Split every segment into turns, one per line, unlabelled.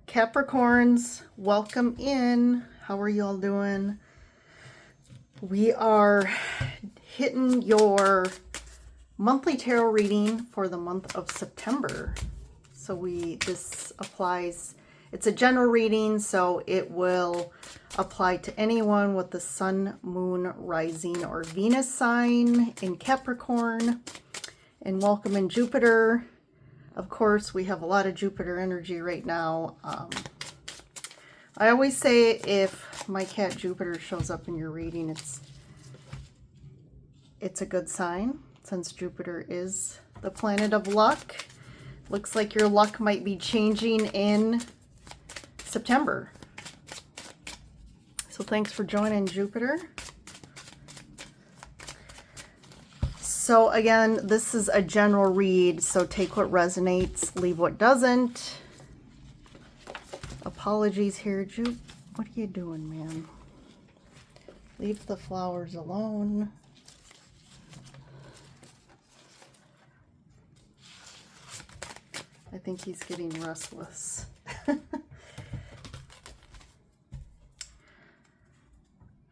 Capricorns, welcome in. How are you all doing? We are hitting your monthly tarot reading for the month of September. So this applies, it's a general reading, so it will apply to anyone with the sun, moon, rising, or Venus sign in Capricorn. And welcome in Jupiter. Of course, we have a lot of Jupiter energy right now. I always say if my cat Jupiter shows up in your reading, it's a good sign, since Jupiter is the planet of luck. Looks like your luck might be changing in September. So thanks for joining, Jupiter. So again, this is a general read, so take what resonates, leave what doesn't. Apologies here, Jupe. What are you doing, man? Leave the flowers alone. I think he's getting restless.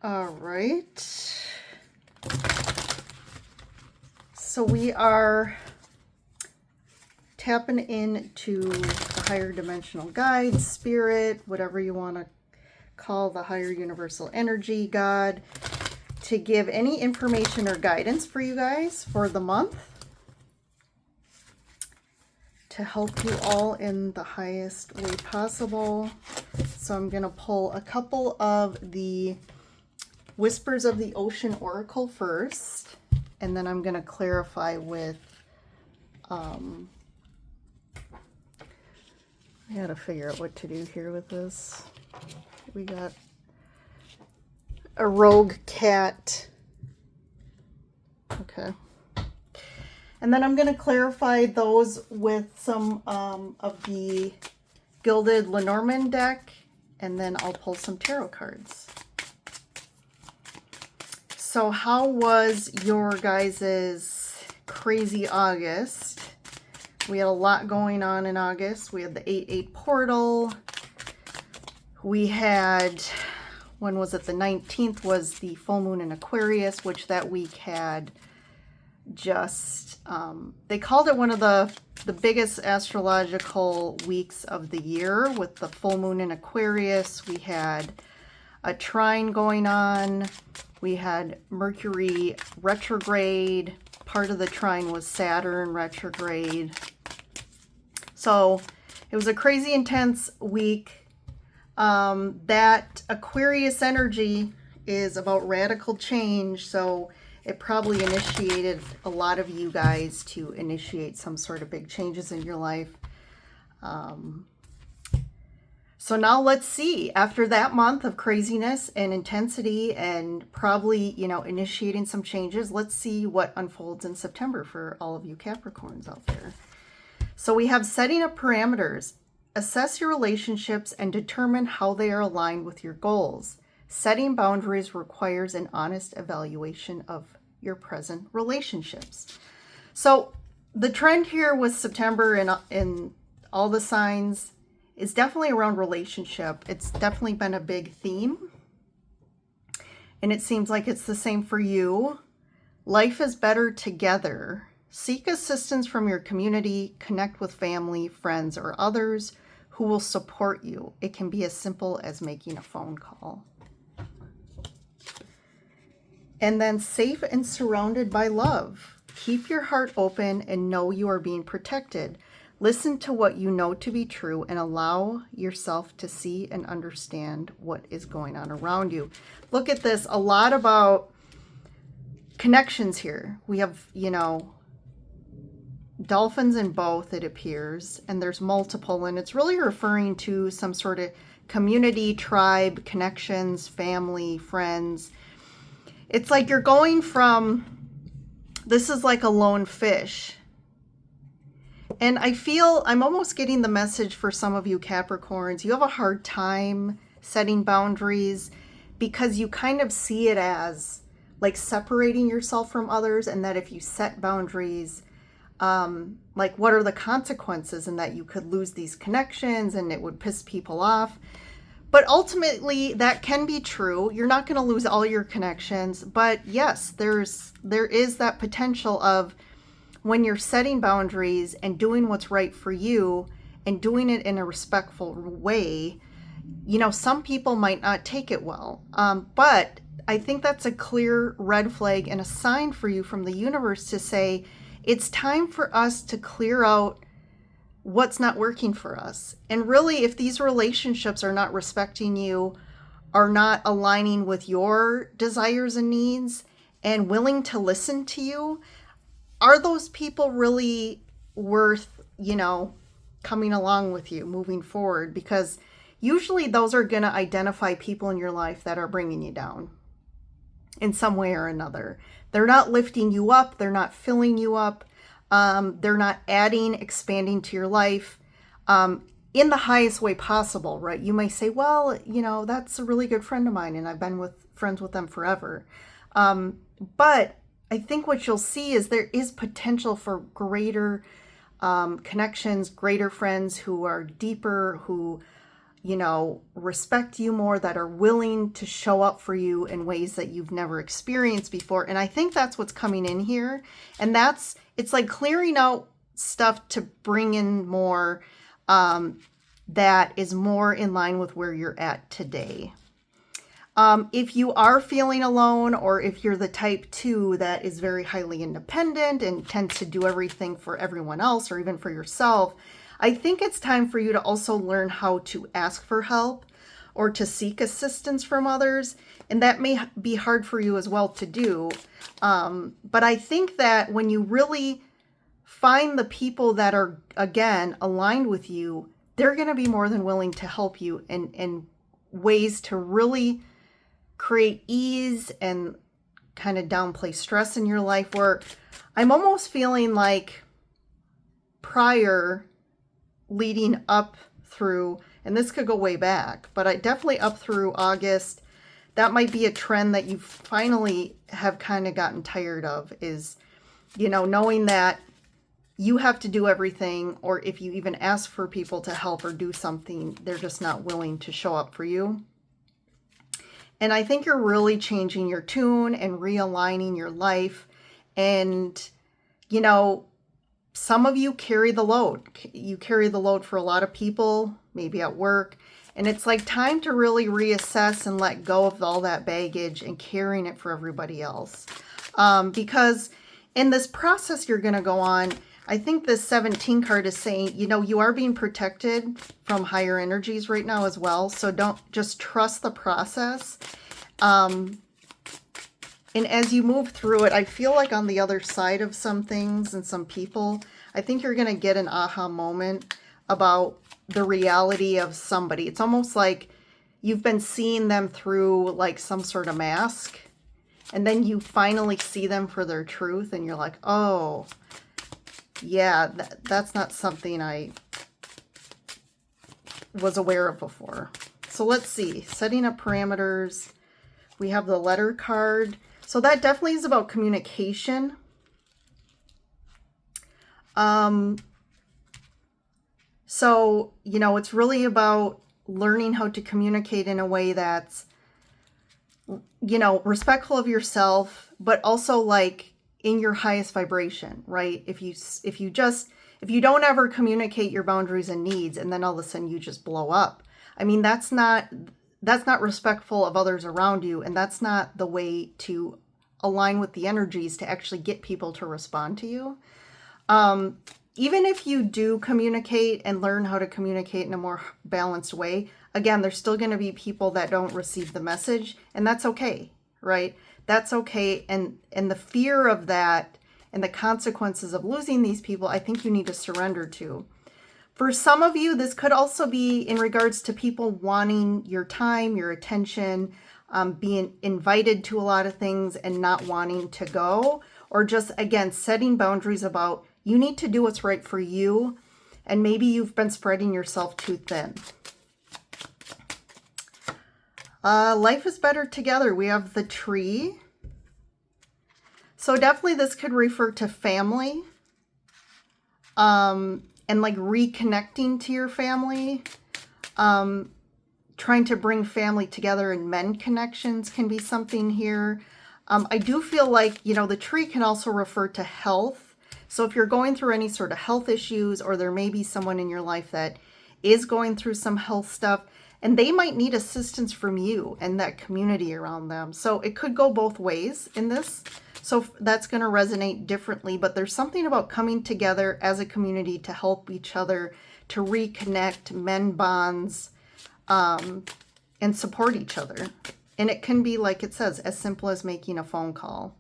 All right. So we are tapping into the higher dimensional guide, spirit, whatever you want to call the higher universal energy, God, to give any information or guidance for you guys for the month, to help you all in the highest way possible. So I'm going to pull a couple of the Whispers of the Ocean Oracle first. And then I'm going to clarify with, I got to figure out what to do here with this. We got a rogue cat. Okay. And then I'm going to clarify those with some of the Gilded Lenormand deck. And then I'll pull some tarot cards. So how was your guys' crazy August? We had a lot going on in August. We had the 8/8 portal. We had, when was it? The 19th was the full moon in Aquarius, which that week had just, they called it one of the biggest astrological weeks of the year with the full moon in Aquarius. We had a trine going on. We had Mercury retrograde. Part of the trine was Saturn retrograde. So it was a crazy intense week. That Aquarius energy is about radical change. So it probably initiated a lot of you guys to initiate some sort of big changes in your life. So now let's see, after that month of craziness and intensity and probably, initiating some changes, let's see what unfolds in September for all of you Capricorns out there. So we have setting up parameters. Assess your relationships and determine how they are aligned with your goals. Setting boundaries requires an honest evaluation of your present relationships. So the trend here with September in all the signs is definitely around relationship. It's definitely been a big theme. And it seems like it's the same for you. Life is better together. Seek assistance from your community. Connect with family, friends, or others who will support you. It can be as simple as making a phone call. And then safe and surrounded by love. Keep your heart open and know you are being protected. Listen to what you know to be true and allow yourself to see and understand what is going on around you. Look at this, a lot about connections here. We have, dolphins in both, it appears, and there's multiple, and it's really referring to some sort of community, tribe, connections, family, friends. It's like you're going from, this is like a lone fish. And I feel I'm almost getting the message for some of you Capricorns. You have a hard time setting boundaries because you kind of see it as like separating yourself from others, and that if you set boundaries, Like, what are the consequences, and that you could lose these connections and it would piss people off. But ultimately, that can be true. You're not going to lose all your connections. But yes, there is that potential of, when you're setting boundaries and doing what's right for you and doing it in a respectful way, you know, some people might not take it well. But I think that's a clear red flag and a sign for you from the universe to say, it's time for us to clear out what's not working for us. And really, if these relationships are not respecting you, are not aligning with your desires and needs, and willing to listen to you, are those people really worth, you know, coming along with you, moving forward? Because usually those are going to identify people in your life that are bringing you down in some way or another. They're not lifting you up. They're not filling you up. They're not adding, expanding to your life in the highest way possible, right? You may say, well, you know, that's a really good friend of mine and I've been friends with them forever. But I think what you'll see is there is potential for greater connections, greater friends who are deeper, who, you know, respect you more, that are willing to show up for you in ways that you've never experienced before. And I think that's what's coming in here. And it's like clearing out stuff to bring in more that is more in line with where you're at today. If you are feeling alone, or if you're the type 2 that is very highly independent and tends to do everything for everyone else or even for yourself, I think it's time for you to also learn how to ask for help or to seek assistance from others. And that may be hard for you as well to do. But I think that when you really find the people that are, again, aligned with you, they're going to be more than willing to help you in ways to really create ease and kind of downplay stress in your life. Where I'm almost feeling like prior, leading up through, and this could go way back, but I definitely up through August, that might be a trend that you finally have kind of gotten tired of, is, you know, knowing that you have to do everything, or if you even ask for people to help or do something, they're just not willing to show up for you. And I think you're really changing your tune and realigning your life. And, you know, some of you carry the load. You carry the load for a lot of people, maybe at work. And it's like time to really reassess and let go of all that baggage and carrying it for everybody else. Because in this process you're going to go on, I think this 17 card is saying, you know, you are being protected from higher energies right now as well. So don't just trust the process. And as you move through it, I feel like on the other side of some things and some people, I think you're going to get an aha moment about the reality of somebody. It's almost like you've been seeing them through like some sort of mask, and then you finally see them for their truth, and you're like, oh, yeah, that's not something I was aware of before. So let's see. Setting up parameters. We have the letter card. So that definitely is about communication. So, you know, it's really about learning how to communicate in a way that's, you know, respectful of yourself, but also like in your highest vibration, right? If you don't ever communicate your boundaries and needs, and then all of a sudden you just blow up. I mean, that's not respectful of others around you, and that's not the way to align with the energies to actually get people to respond to you. Even if you do communicate and learn how to communicate in a more balanced way, again, there's still going to be people that don't receive the message, and that's okay, right? That's okay. And the fear of that and the consequences of losing these people, I think you need to surrender to. For some of you, this could also be in regards to people wanting your time, your attention, being invited to a lot of things and not wanting to go, or just, again, setting boundaries about you need to do what's right for you, and maybe you've been spreading yourself too thin. Life is better together. We have the tree. So definitely this could refer to family. and like reconnecting to your family. Trying to bring family together and mend connections can be something here. I do feel like, you know, the tree can also refer to health. So if you're going through any sort of health issues, or there may be someone in your life that is going through some health stuff, and they might need assistance from you and that community around them. So it could go both ways in this. So that's going to resonate differently, but there's something about coming together as a community to help each other, to reconnect, mend bonds, and support each other. And it can be, like it says, as simple as making a phone call.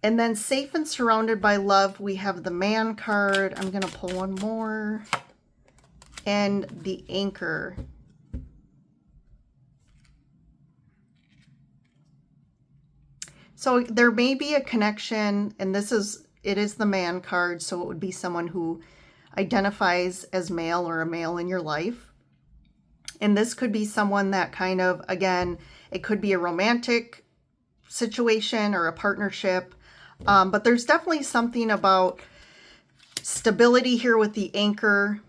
And then safe and surrounded by love, we have the Man card. I'm going to pull one more. And the Anchor. So there may be a connection, and it is the Man card, so it would be someone who identifies as male or a male in your life. And this could be someone that kind of, again, it could be a romantic situation or a partnership. But there's definitely something about stability here with the Anchor.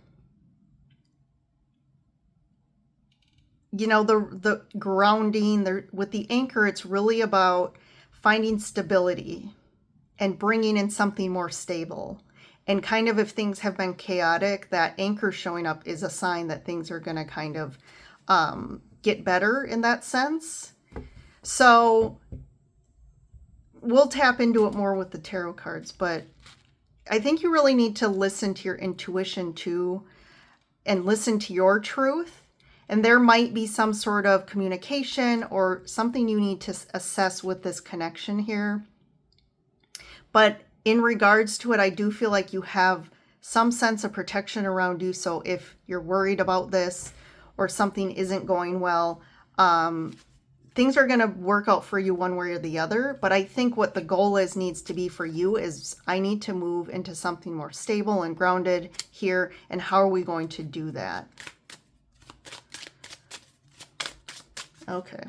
You know, the grounding with the Anchor, it's really about finding stability and bringing in something more stable. And kind of if things have been chaotic, that Anchor showing up is a sign that things are going to kind of get better in that sense. So we'll tap into it more with the tarot cards, but I think you really need to listen to your intuition too, and listen to your truth. And there might be some sort of communication or something you need to assess with this connection here. But in regards to it, I do feel like you have some sense of protection around you. So if you're worried about this or something isn't going well, things are going to work out for you one way or the other. But I think what the goal needs to be for you is, I need to move into something more stable and grounded here. And how are we going to do that? Okay.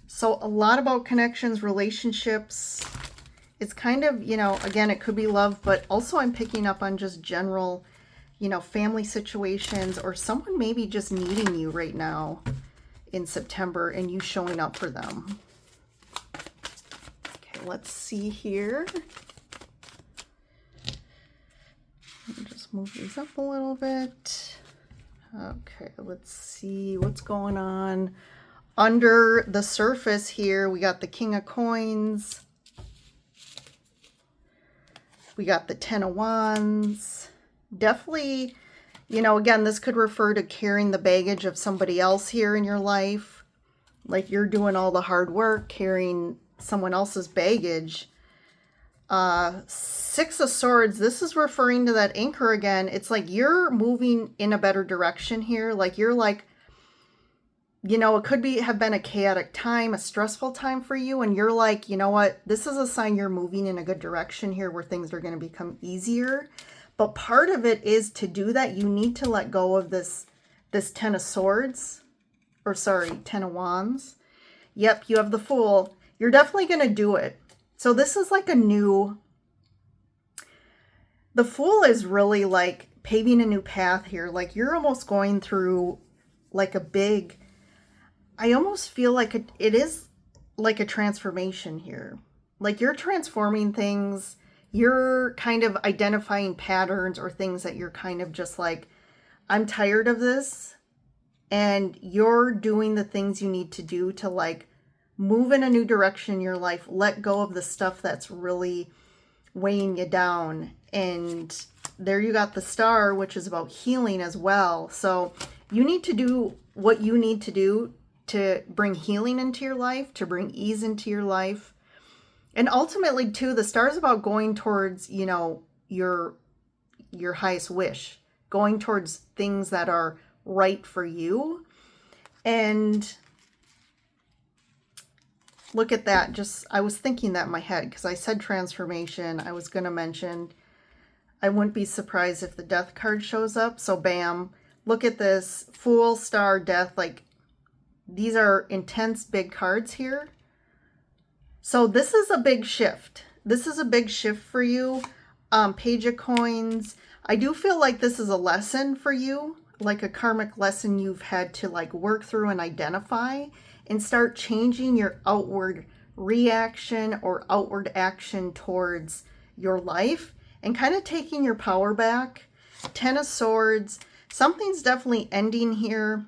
So a lot about connections, relationships. It's kind of, you know, again, it could be love, but also I'm picking up on just general, you know, family situations, or someone maybe just needing you right now in September and you showing up for them. Okay, let's see here. Let me just move these up a little bit. Okay, let's see what's going on. Under the surface here, we got the King of Coins. We got the Ten of Wands. Definitely, you know, again, this could refer to carrying the baggage of somebody else here in your life. Like you're doing all the hard work, carrying someone else's baggage. Six of Swords, this is referring to that Anchor again. It's like you're moving in a better direction here. Like you're like, you know, it could have been a chaotic time, a stressful time for you. And you're like, you know what? This is a sign you're moving in a good direction here where things are going to become easier. But part of it is, to do that, you need to let go of this Ten of Swords. Or sorry, Ten of Wands. Yep, you have the Fool. You're definitely going to do it. So this is like a new... The Fool is really like paving a new path here. Like you're almost going through like a big... I almost feel like it is like a transformation here. Like you're transforming things. You're kind of identifying patterns or things that you're kind of just like, I'm tired of this. And you're doing the things you need to do to like move in a new direction in your life. Let go of the stuff that's really weighing you down. And there you got the Star, which is about healing as well. So you need to do what you need to do to bring healing into your life, to bring ease into your life. And ultimately, too, the Star is about going towards, you know, your highest wish, going towards things that are right for you. And look at that. Just, I was thinking that in my head because I said transformation. I was going to mention, I wouldn't be surprised if the Death card shows up. So bam, look at this. Fool, Star, Death. Like, these are intense big cards here. So this is a big shift. This is a big shift for you. Page of Coins. I do feel like this is a lesson for you, like a karmic lesson you've had to like work through and identify and start changing your outward reaction or outward action towards your life and kind of taking your power back. 10 of Swords. Something's definitely ending here.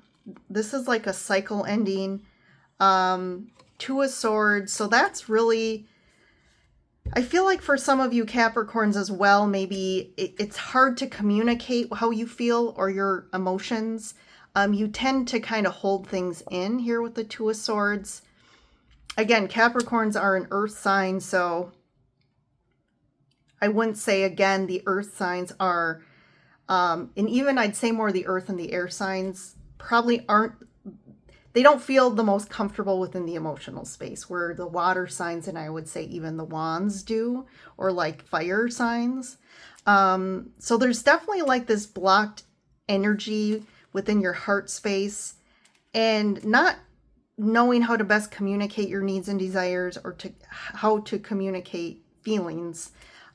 This is like a cycle ending. 2 of Swords. So that's really, I feel like for some of you Capricorns as well, maybe it's hard to communicate how you feel or your emotions. You tend to kind of hold things in here with the 2 of Swords. Again, Capricorns are an earth sign, so I wouldn't say, again, the earth signs are, and even I'd say more the earth and the air signs probably aren't, they don't feel the most comfortable within the emotional space, where the water signs, and I would say even the wands do, or like fire signs. So there's definitely like this blocked energy within your heart space and not knowing how to best communicate your needs and desires, or to how to communicate feelings.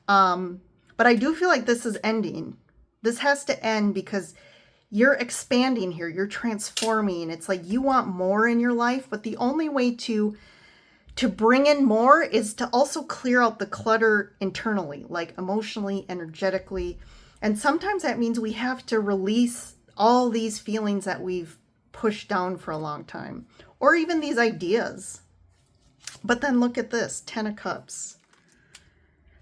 But I do feel like this is ending. This has to end because you're expanding here. You're transforming. It's like you want more in your life, but the only way to bring in more is to also clear out the clutter internally, like emotionally, energetically. And sometimes that means we have to release all these feelings that we've pushed down for a long time, or even these ideas. But then look at this, 10 of Cups.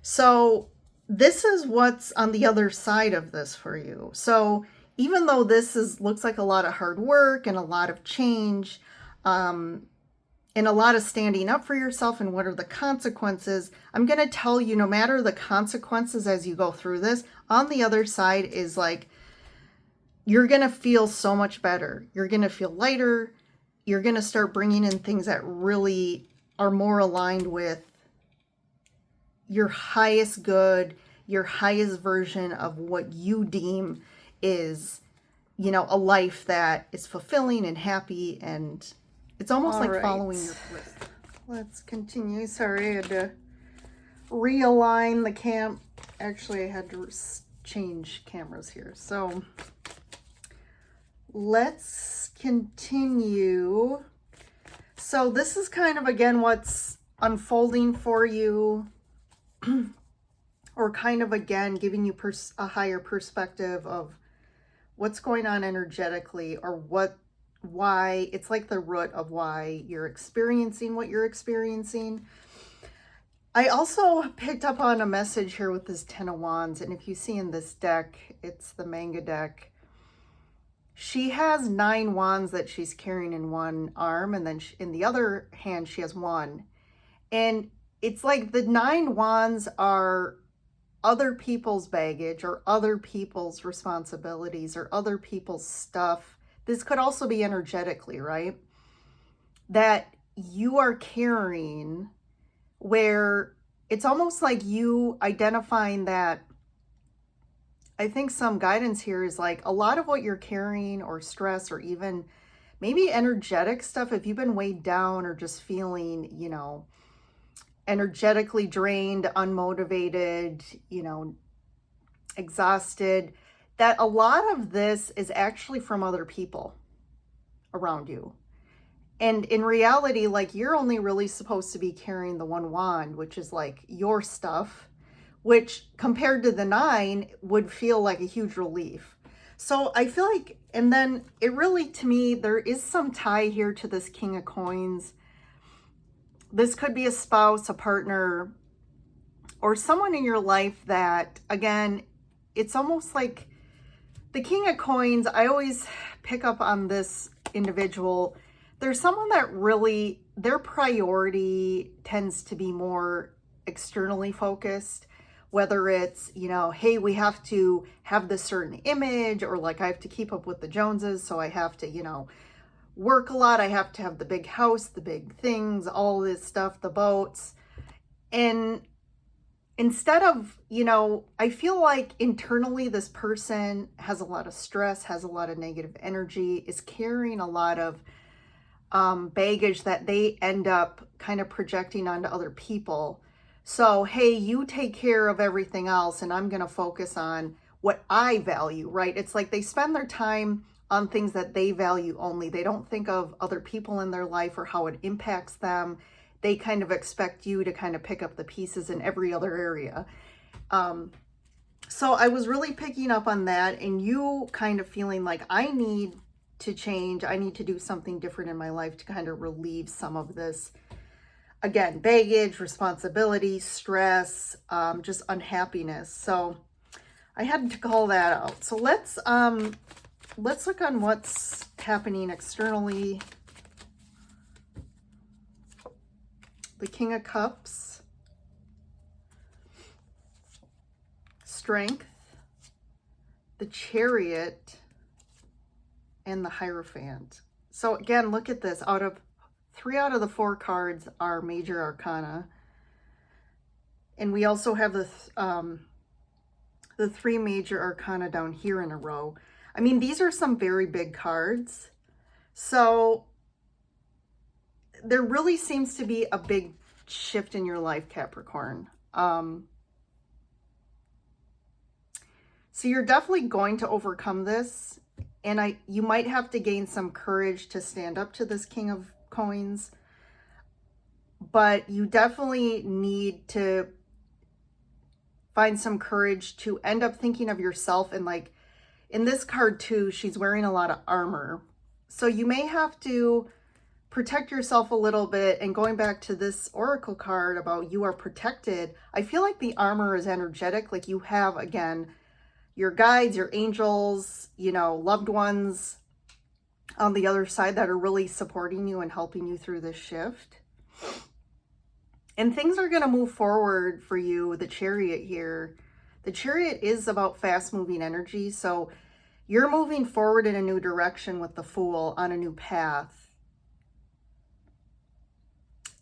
So this is what's on the other side of this for you. So even though this looks like a lot of hard work and a lot of change, and a lot of standing up for yourself and what are the consequences, I'm going to tell you, no matter the consequences as you go through this, on the other side is like, you're going to feel so much better. You're going to feel lighter. You're going to start bringing in things that really are more aligned with your highest good, your highest version of what you deem is, you know, a life that is fulfilling and happy, and it's almost like following your bliss. Let's continue. Sorry, I had to realign the cam. Actually, I had to change cameras here. So let's continue. So this is kind of, again, what's unfolding for you, or kind of, again, giving you a higher perspective of what's going on energetically, or why it's like the root of why you're experiencing what you're experiencing. I also picked up on a message here with this 10 of Wands, and if you see in this deck, it's the manga deck. She has 9 wands that she's carrying in one arm, and then in the other hand she has 1. And it's like the 9 wands are other people's baggage, or other people's responsibilities, or other people's stuff. This could also be energetically, right? That you are carrying, where it's almost like you identifying that. I think some guidance here is like a lot of what you're carrying, or stress, or even maybe energetic stuff, if you've been weighed down or just feeling, you know, energetically drained, unmotivated, you know, exhausted, that a lot of this is actually from other people around you. And in reality, like, you're only really supposed to be carrying the 1 wand, which is like your stuff, which compared to the 9 would feel like a huge relief. So I feel like, and then it really, to me, there is some tie here to this King of Coins. This could be a spouse, a partner, or someone in your life that, again, it's almost like the King of Coins. I always pick up on this individual. There's someone that really, their priority tends to be more externally focused, whether it's, you know, hey, we have to have this certain image, or like I have to keep up with the Joneses, so I have to, you know, work a lot. I have to have the big house, the big things, all this stuff, the boats. And instead of, you know, I feel like internally this person has a lot of stress, has a lot of negative energy, is carrying a lot of baggage that they end up kind of projecting onto other people. So, hey, you take care of everything else and I'm going to focus on what I value, right? It's like they spend their time on things that they value only. They don't think of other people in their life or how it impacts them. They kind of expect you to kind of pick up the pieces in every other area. So I was really picking up on that, and you kind of feeling like I need to change. I need to do something different in my life to kind of relieve some of this, again, baggage, responsibility, stress, just unhappiness. So I had to call that out. So let's look on what's happening externally. The King of Cups, Strength, the Chariot, and the Hierophant. So again, look at this. Three out of the 4 cards are major arcana. And we also have the 3 major arcana down here in a row. I mean, these are some very big cards. So there really seems to be a big shift in your life, Capricorn. So you're definitely going to overcome this. And you might have to gain some courage to stand up to this King of Coins. But you definitely need to find some courage to end up thinking of yourself. And like in this card too, she's wearing a lot of armor. So you may have to protect yourself a little bit. And going back to this oracle card about you are protected, I feel like the armor is energetic. Like you have, again, your guides, your angels, loved ones on the other side that are really supporting you and helping you through this shift. And things are going to move forward for you. The Chariot here. The Chariot is about fast-moving energy. So you're moving forward in a new direction with the Fool on a new path.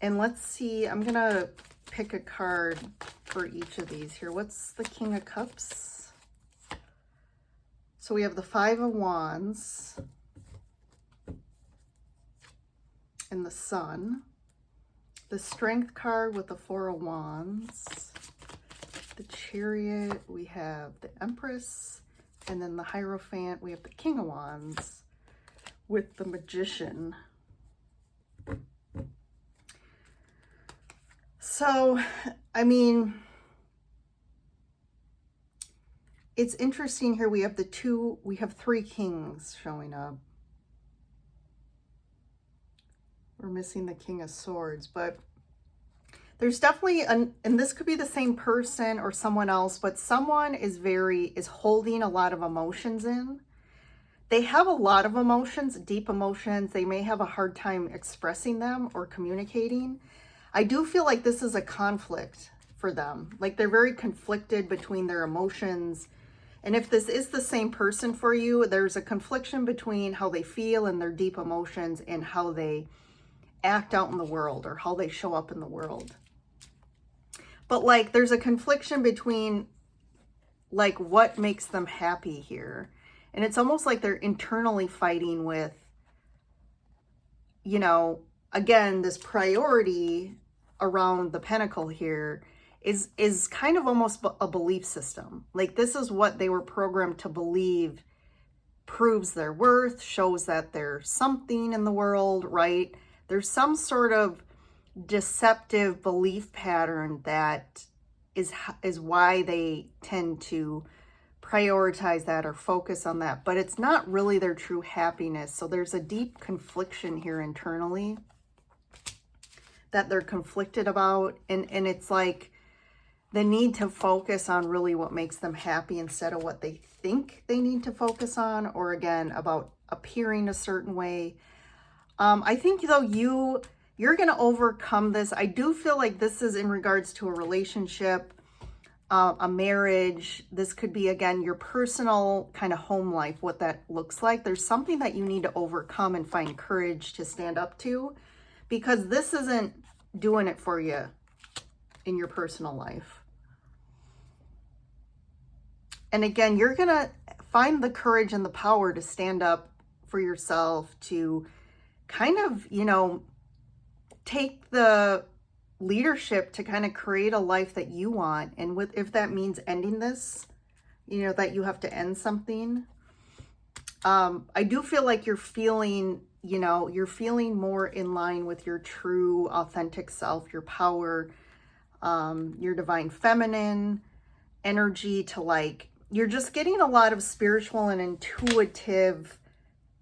And let's see, I'm going to pick a card for each of these here. What's the King of Cups? So we have the 5 of Wands and the Sun. The Strength card with the 4 of Wands. The Chariot, we have the Empress. And then the Hierophant, we have the King of Wands with the Magician. So, I mean, it's interesting here. We have 3 kings showing up. We're missing the King of Swords, but there's definitely and this could be the same person or someone else, but someone is holding a lot of emotions in. They have a lot of emotions, deep emotions. They may have a hard time expressing them or communicating. I do feel like this is a conflict for them. Like they're very conflicted between their emotions. And if this is the same person for you, there's a confliction between how they feel and their deep emotions and how they act out in the world or how they show up in the world. But like there's a confliction between like what makes them happy here. And it's almost like they're internally fighting with, again, this priority around the pentacle here is kind of almost a belief system. Like this is what they were programmed to believe proves their worth, shows that they're something in the world, right? There's some sort of deceptive belief pattern that is why they tend to prioritize that or focus on that, but it's not really their true happiness. So there's a deep confliction here internally that they're conflicted about, and it's like the need to focus on really what makes them happy instead of what they think they need to focus on, or again about appearing a certain way. I think though you're going to overcome this. I do feel like this is in regards to a relationship, a marriage. This could be, again, your personal kind of home life, what that looks like. There's something that you need to overcome and find courage to stand up to, because this isn't doing it for you in your personal life. And again, you're going to find the courage and the power to stand up for yourself, to kind of, take the leadership to kind of create a life that you want. And with, if that means ending this, you know, that you have to end something. I do feel like you're feeling, you know, you're feeling more in line with your true authentic self, your power, your divine feminine energy, to like, you're just getting a lot of spiritual and intuitive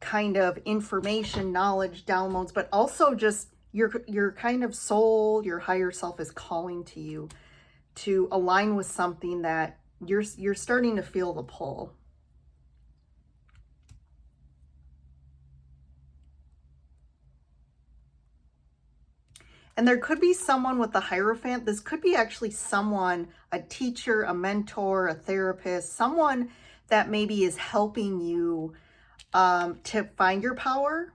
kind of information, knowledge, downloads, but also just your kind of soul, your higher self is calling to you to align with something that you're starting to feel the pull. And there could be someone with the Hierophant. This could be actually someone, a teacher, a mentor, a therapist, someone that maybe is helping you to find your power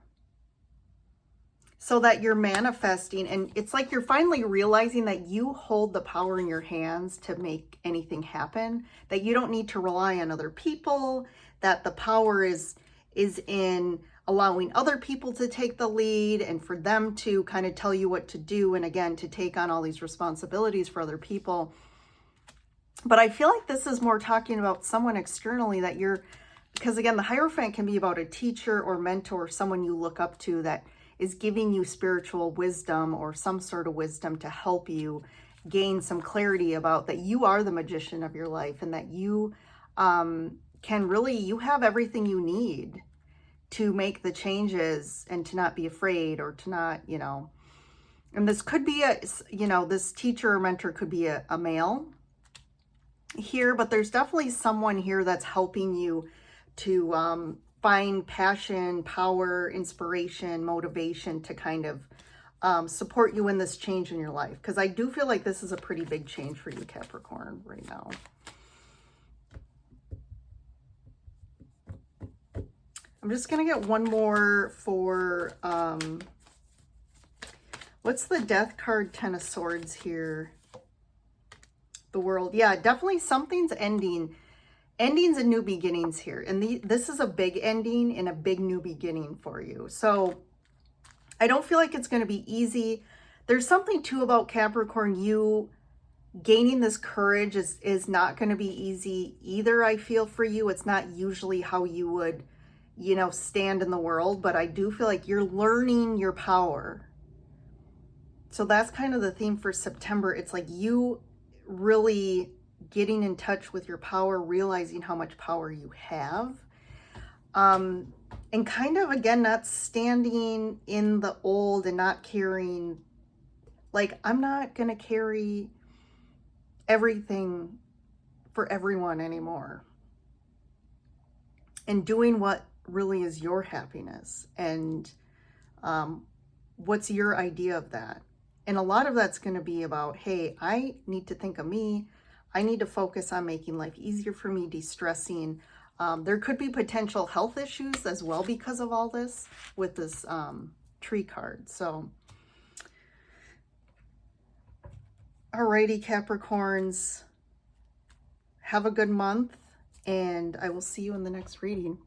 so that you're manifesting. And it's like you're finally realizing that you hold the power in your hands to make anything happen, that you don't need to rely on other people, that the power is in allowing other people to take the lead and for them to kind of tell you what to do. And again, to take on all these responsibilities for other people. But I feel like this is more talking about someone externally that you're, because again, the Hierophant can be about a teacher or mentor, someone you look up to that is giving you spiritual wisdom or some sort of wisdom to help you gain some clarity about that you are the magician of your life, and that you can really, you have everything you need to make the changes and to not be afraid, or to not, you know, and this could be a, you know, this teacher or mentor could be a male here, but there's definitely someone here that's helping you to find passion, power, inspiration, motivation to kind of support you in this change in your life. Because I do feel like this is a pretty big change for you, Capricorn, right now. I'm just going to get one more for, what's the Death card, Ten of Swords here? The World. Yeah, definitely something's ending. Endings and new beginnings here. And this is a big ending and a big new beginning for you. So I don't feel like it's going to be easy. There's something too about Capricorn, you gaining this courage is not going to be easy either, I feel, for you. It's not usually how you would, you know, stand in the world, but I do feel like you're learning your power. So that's kind of the theme for September. It's like you really getting in touch with your power, realizing how much power you have. And kind of, again, not standing in the old and not carrying, like, I'm not going to carry everything for everyone anymore. And doing what really is your happiness and what's your idea of that. And a lot of that's going to be about, hey, I need to think of me. I need to focus on making life easier for me, de-stressing. There could be potential health issues as well because of all this with this tree card. So, alrighty, Capricorns, have a good month, and I will see you in the next reading.